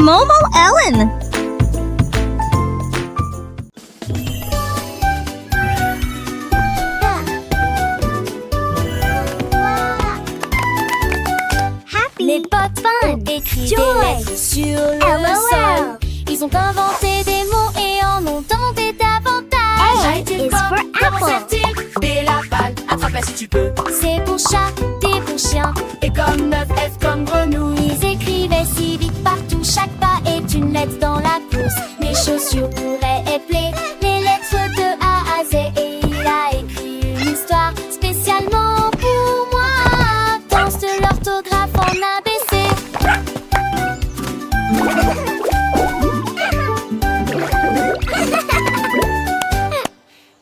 Momo Ellen. Les potes fun écrivent des lettres sur le sol. Ils ont inventé des mots et en ont inventé davantage. A été pomme, comment sert-il? B la balle, attrape-la si tu peux. C'est pour chat, D pour chien. Et comme 9, F comme grenouille. Ils écrivaient si vite partout. Chaque pas est une lettre dans la course. Mes chaussures pourraient épeler les lettres de A à Z. Et il a écrit une histoire spécialement pour moi. Danse de l'orthographe en ABC.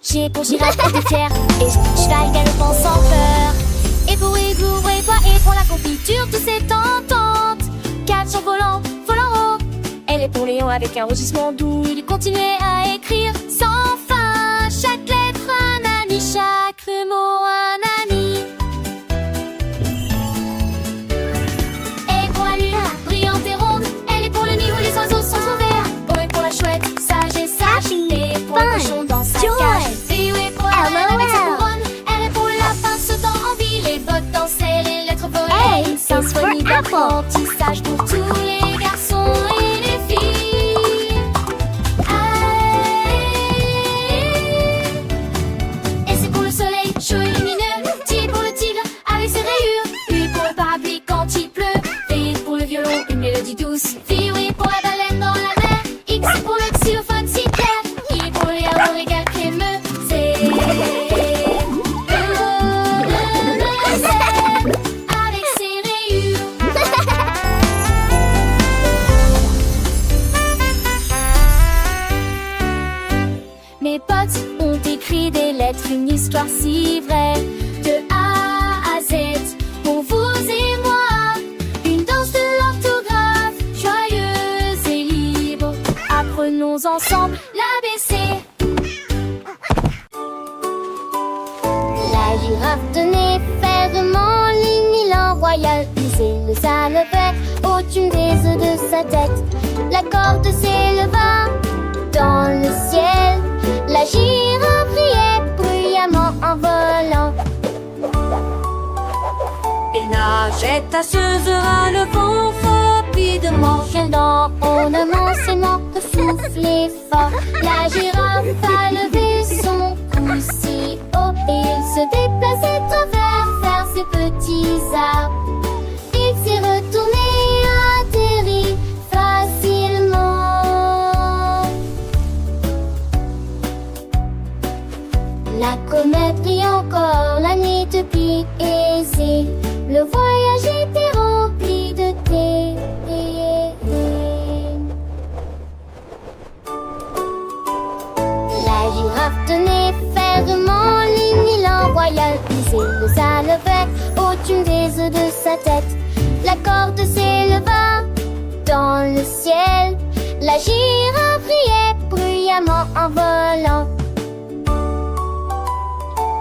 G pour girafe et fier. Et cheval galopant sans peur. Et pour igloo, et quoi, et pour la confiture, tout c'est tentante. Catch en volant, volant haut. Elle est pour Léon avec un rugissement doux. Il continuait à écrire sans fin. Chaque lettre un ami, chaque mot un ami. Et pour la lune, brillante et ronde. Elle est pour le nid où les oiseaux sont ouverts. O est pour la chouette, sage et sage. Et pour le cochon dans sa cage. Et O est pour la reine avec sa couronne. Elle est pour le lapin sautant en ville. Les bottes dansaient, les lettres volaient. Une symphonie d'apprentissage pour tous les garçons et les filles. Et c'est pour le soleil chaud et lumineux. T pour le tigre avec ses rayures. U pour le parapluie quand il pleut. V pour le violon, une mélodie douce. V oui pour la baleine dans la mer. X pour le xylophone si clair. I pour les yaourts régal crémeux. C avec ses rayures. Mes potes ont écrit des lettres, une histoire si vraie. De A à Z, pour vous et moi. Une danse de l'orthographe, joyeuse et libre. Apprenons ensemble l'ABC. La girafe tenait fermement l'unilan royal. Lisait le alphabet au-dessus des œufs de sa tête. La corde s'éleva dans le ciel. La girafe riait bruyamment en volant. Et nageait tasseuse à le vent rapidement. Quel dans ornement ses manques soufflait fort. La girafe a levé son cou si haut. Et il se déplaçait travers ses petits arbres. Il s'est retourné, atterri facilement. La comète brille encore, la nuit depuis aisée. Le voyage était rempli de thé. La girafe tenait fermement l'unilan royal. Lisait le alphabet au-dessus des œufs de sa tête. La corde s'éleva dans le ciel. La girafe riait bruyamment en volant.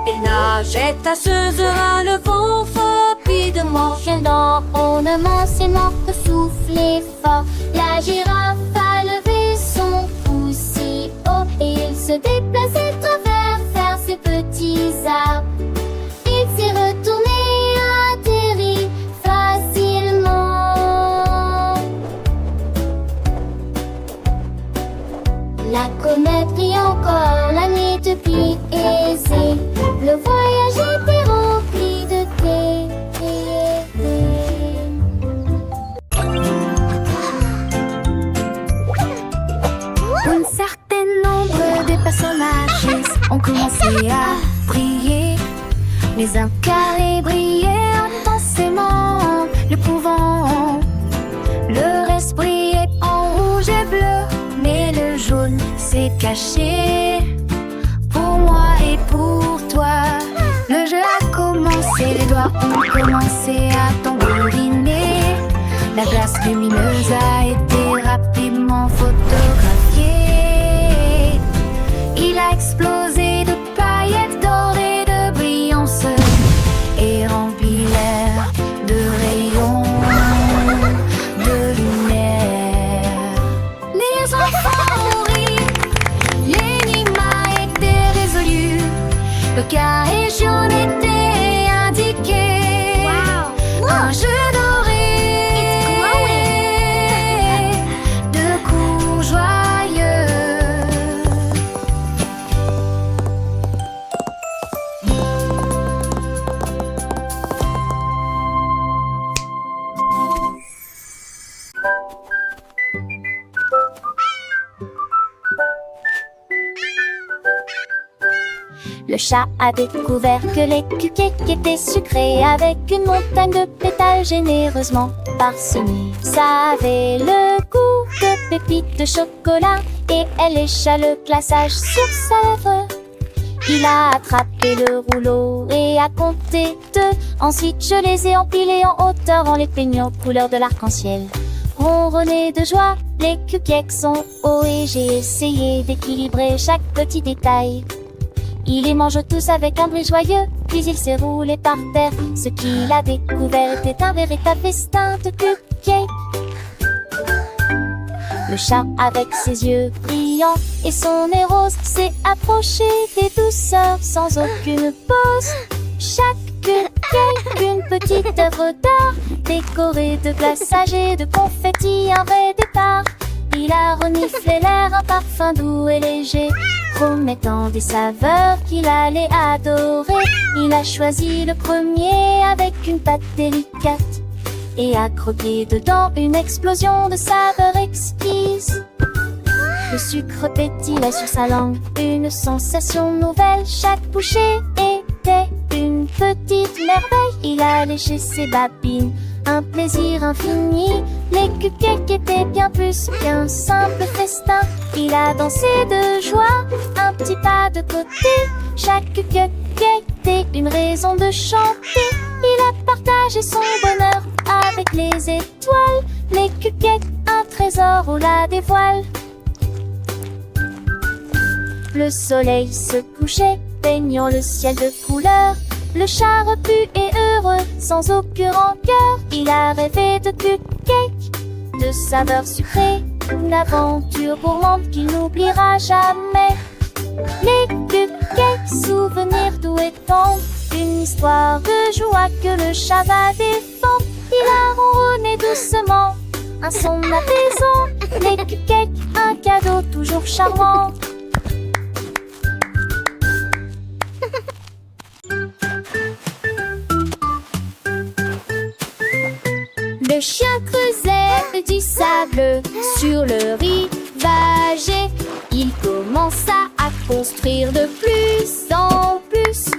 Et nageait tasseuse à le vent rapidement. Quel dans ornement ses manques soufflait fort. La girafe a levé son cou si haut. Et il se déplaçait travers ses petits arbres. Il s'est retourné, atterri facilement. La comète brille encore, la nuit depuis aisée. Le voyage était rempli de thé. Un certain nombre de personnages ont commencé à briller. Les uns carrés brillaient intensément, le pouvant. Le reste brillait en rouge et bleu, mais le jaune s'est caché. Pour moi et pour toi, le jeu a commencé, les doigts ont commencé à tambouriner. La glace lumineuse a été rapidement photographiée. Il a explosé de paillettes dorées, de brillance et rempli l'air de rayons de lumière. Le chat a découvert que les cupcakes étaient sucrés avec une montagne de pétales généreusement parsemés. Ça avait le goût de pépites de chocolat et elle lécha le glaçage sur sa lèvre. Il a attrapé le rouleau et a compté 2. Ensuite je les ai empilés en hauteur en les peignant couleur de l'arc-en-ciel. Ronronné de joie, les cupcakes sont hauts et j'ai essayé d'équilibrer chaque petit détail. Il les mange tous avec un bruit joyeux, puis il s'est roulé par terre. Ce qu'il a découvert était un véritable festin de cupcakes. Le chat, avec ses yeux brillants et son nez rose, s'est approché des douceurs sans aucune pause. Chaque cupcake, une petite œuvre d'art, décorée de glaçage et de confettis, un vrai départ. Il a reniflé l'air, un parfum doux et léger, promettant des saveurs qu'il allait adorer. Il a choisi le premier avec une pâte délicate et a croqué dedans une explosion de saveurs exquises. Le sucre pétillait sur sa langue, une sensation nouvelle. Chaque bouchée était une petite merveille. Il a léché ses babines, un plaisir infini. Les cupcakes étaient bien plus qu'un simple festin. Il a dansé de joie, un petit pas de côté. Chaque cupcake était une raison de chanter. Il a partagé son bonheur avec les étoiles. Les cupcakes, un trésor, on la dévoile. Le soleil se couchait, peignant le ciel de couleurs. Le chat repu et heureux, sans aucune rancœur. Il a rêvé de cupcakes, de saveurs sucrées, une aventure gourmande qu'il n'oubliera jamais. Les cupcakes, souvenirs doux et tendres, une histoire de joie que le chat va défendre. Il a ronronné doucement, un son apaisant. Les cupcakes, un cadeau toujours charmant. Le chien creusait du sable sur le rivage et il commença à construire de plus en plus.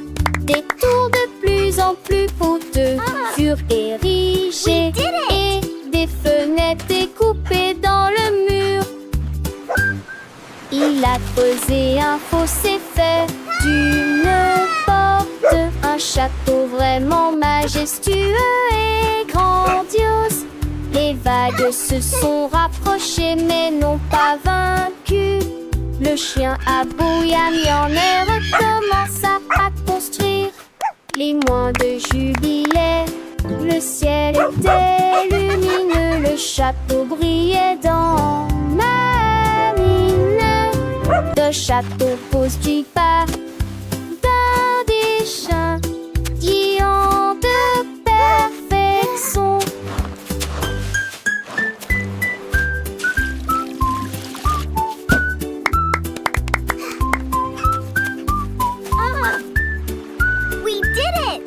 Des tours de plus en plus coûteux furent érigés et des fenêtres découpées dans le mur. Il a creusé un fossé fait d'une porte, un château vraiment majestueux et grandiose. Les vagues se sont rapprochées mais n'ont pas vaincu. Le chien aboya, mis en air et commença à construire. Les moindres jubilaient, le ciel était lumineux, le château brillait dans ma mine. Le château construit par d'un des chiens qui ont de perfection. We did it!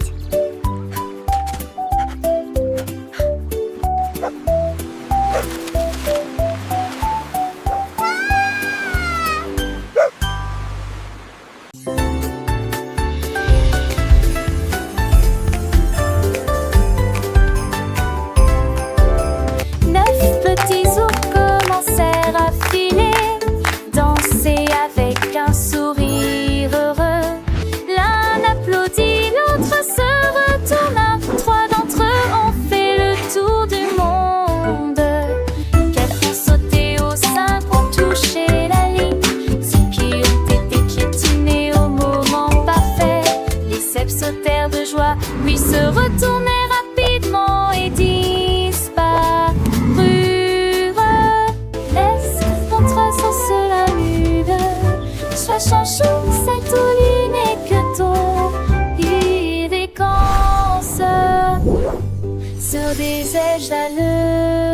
Neuf petits ours commencèrent à filer, danser avec un sourire heureux. L'un applaudit, l'autre se retourna. 3 d'entre eux ont fait le tour du monde. 4 ont sauté au 5 ont touché la ligne. 6 pieds ont été piétinés au moment parfait. Les 7 sautèrent de joie, puis se retournèrent rapidement et disparurent. Laisse ton trace sans cela nude. Sois chanchou, cette folie n'est que ton idée. Sur des ailes jaloux.